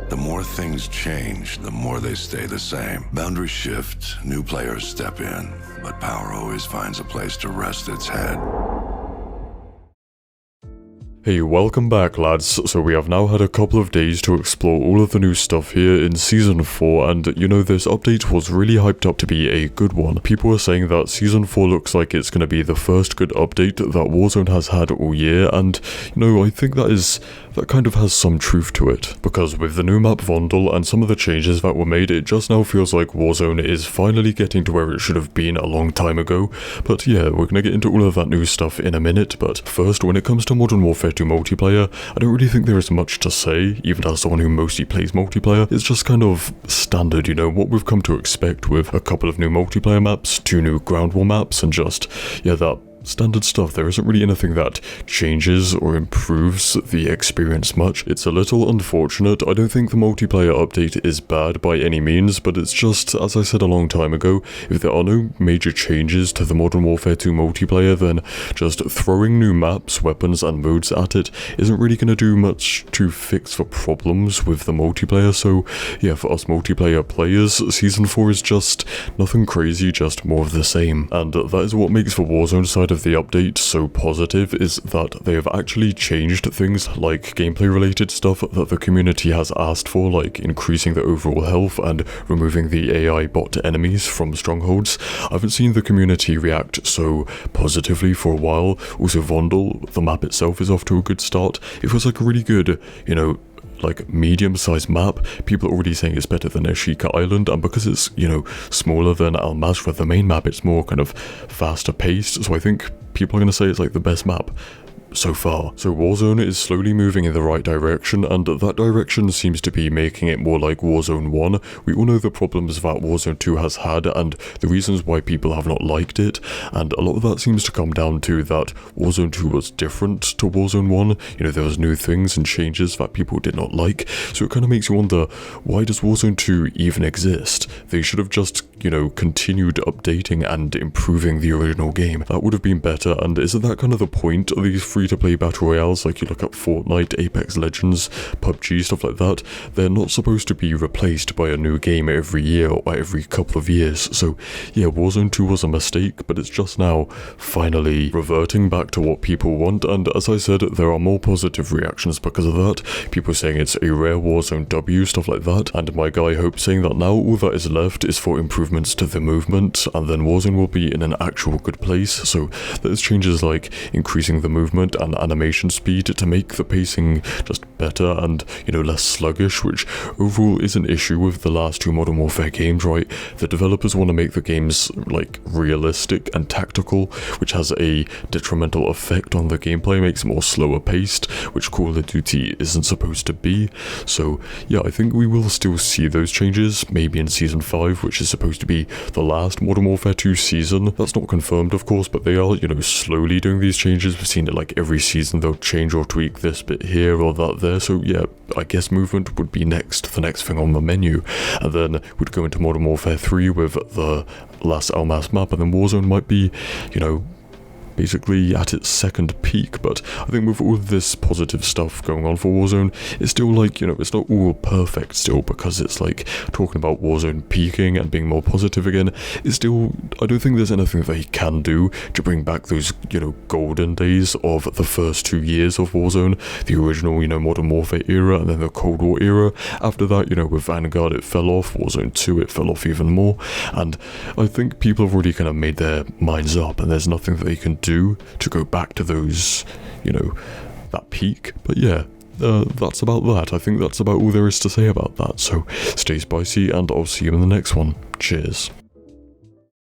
The more things change, the more they stay the same. Boundaries shift, new players step in, but power always finds a place to rest its head. Hey, welcome back lads. So we have now had a couple of days to explore all of the new stuff here in Season 4, and you know, this update was really hyped up to be a good one. People are saying that Season 4 looks like it's going to be the first good update that Warzone has had all year, and you know, I think that kind of has some truth to it, because with the new map Vondel and some of the changes that were made, it just now feels like Warzone is finally getting to where it should have been a long time ago. But yeah, we're going to get into all of that new stuff in a minute, but first, when it comes to Modern Warfare 2 multiplayer, I don't really think there is much to say, even as someone who mostly plays multiplayer. It's just kind of standard, you know, what we've come to expect with a couple of new multiplayer maps, 2 new ground war maps, and just, yeah, that standard stuff. There isn't really anything that changes or improves the experience much. It's a little unfortunate. I don't think the multiplayer update is bad by any means, but it's just, as I said a long time ago, if there are no major changes to the Modern Warfare 2 multiplayer, then just throwing new maps, weapons, and modes at it isn't really going to do much to fix the problems with the multiplayer. So yeah, for us multiplayer players, Season 4 is just nothing crazy, just more of the same. And that is what makes the Warzone side of the update so positive, is that they have actually changed things like gameplay related stuff that the community has asked for, like increasing the overall health and removing the AI bot enemies from strongholds. I haven't seen the community react so positively for a while. Also Vondel, the map itself is off to a good start. It feels like a really good, you know, like medium-sized map. People are already saying it's better than Ashika Island, and because it's, you know, smaller than Al Mazrah, the main map, it's more kind of faster paced, so I think people are going to say it's like the best map so far. So Warzone is slowly moving in the right direction, and that direction seems to be making it more like Warzone 1. We all know the problems that Warzone 2 has had and the reasons why people have not liked it, and a lot of that seems to come down to that Warzone 2 was different to Warzone 1. You know, there was new things and changes that people did not like, so it kind of makes you wonder, why does Warzone 2 even exist? They should have just, you know, continued updating and improving the original game. That would have been better, and isn't that kind of the point of these free-to-play battle royales? Like, you look at Fortnite, Apex Legends, PUBG, stuff like that, they're not supposed to be replaced by a new game every year or every couple of years. So yeah, Warzone 2 was a mistake, but it's just now finally reverting back to what people want, and as I said, there are more positive reactions because of that. People saying it's a rare Warzone W, stuff like that, and my guy Hope saying that now all that is left is for improvements to the movement, and then Warzone will be in an actual good place. So there's changes like increasing the movement and animation speed to make the pacing just better and, you know, less sluggish, which overall is an issue with the last 2 Modern Warfare games, right? The developers want to make the games like realistic and tactical, which has a detrimental effect on the gameplay, makes it more slower paced, which Call of Duty isn't supposed to be. So yeah, I think we will still see those changes, maybe in Season 5, which is supposed to be the last Modern Warfare 2 season. That's not confirmed, of course, but they are, you know, slowly doing these changes. We've seen it like every season, they'll change or tweak this bit here or that there. So yeah, I guess movement would be the next thing on the menu, and then we'd go into Modern Warfare 3 with the last Al Mazrah map, and then Warzone might be, you know, basically at its second peak. But I think with all of this positive stuff going on for Warzone, it's still like, you know, it's not all perfect still, because it's like talking about Warzone peaking and being more positive again, it's still, I don't think there's anything they can do to bring back those, you know, golden days of the first 2 years of Warzone, the original, you know, Modern Warfare era and then the Cold War era. After that, you know, with Vanguard it fell off, Warzone 2 it fell off even more, and I think people have already kind of made their minds up, and there's nothing that they can do to go back to those, you know, that peak. But yeah, that's about that. I think that's about all there is to say about that. So stay spicy, and I'll see you in the next one. Cheers.